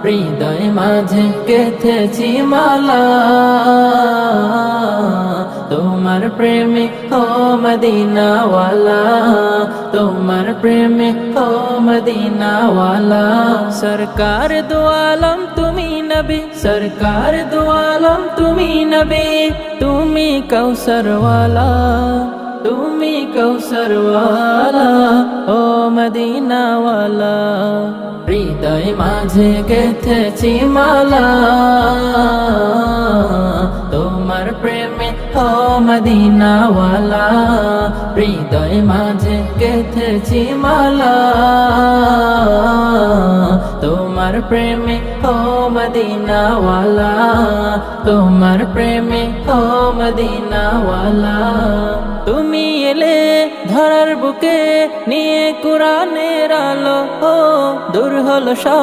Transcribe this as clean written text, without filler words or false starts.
হৃদয় মাঝে গেথেছি মালা, তোমার প্রেমে ও মদিনাওয়ালা, তোমার প্রেমে ও মদিনাওয়ালা। সরকার দো আলম তুমি নবী, সরকার দো আলম তুমি নবী, তুমি কৌসরওয়ালা, তুমি কৌসরওয়ালা ও মদিনাওয়ালা। হৃদয় মাঝে গেথেছি মালা, তোমার প্রেমে ও মদিনাওয়ালা, হৃদয় মাঝে গেথেছি মালা, তোমার প্রেমে ও মদিনাওয়ালা, তোমার প্রেমে ও মদিনাওয়ালা। তুমি এলে ধরার বুকে নিয়ে কুরআনের আলো, দূর হলো সব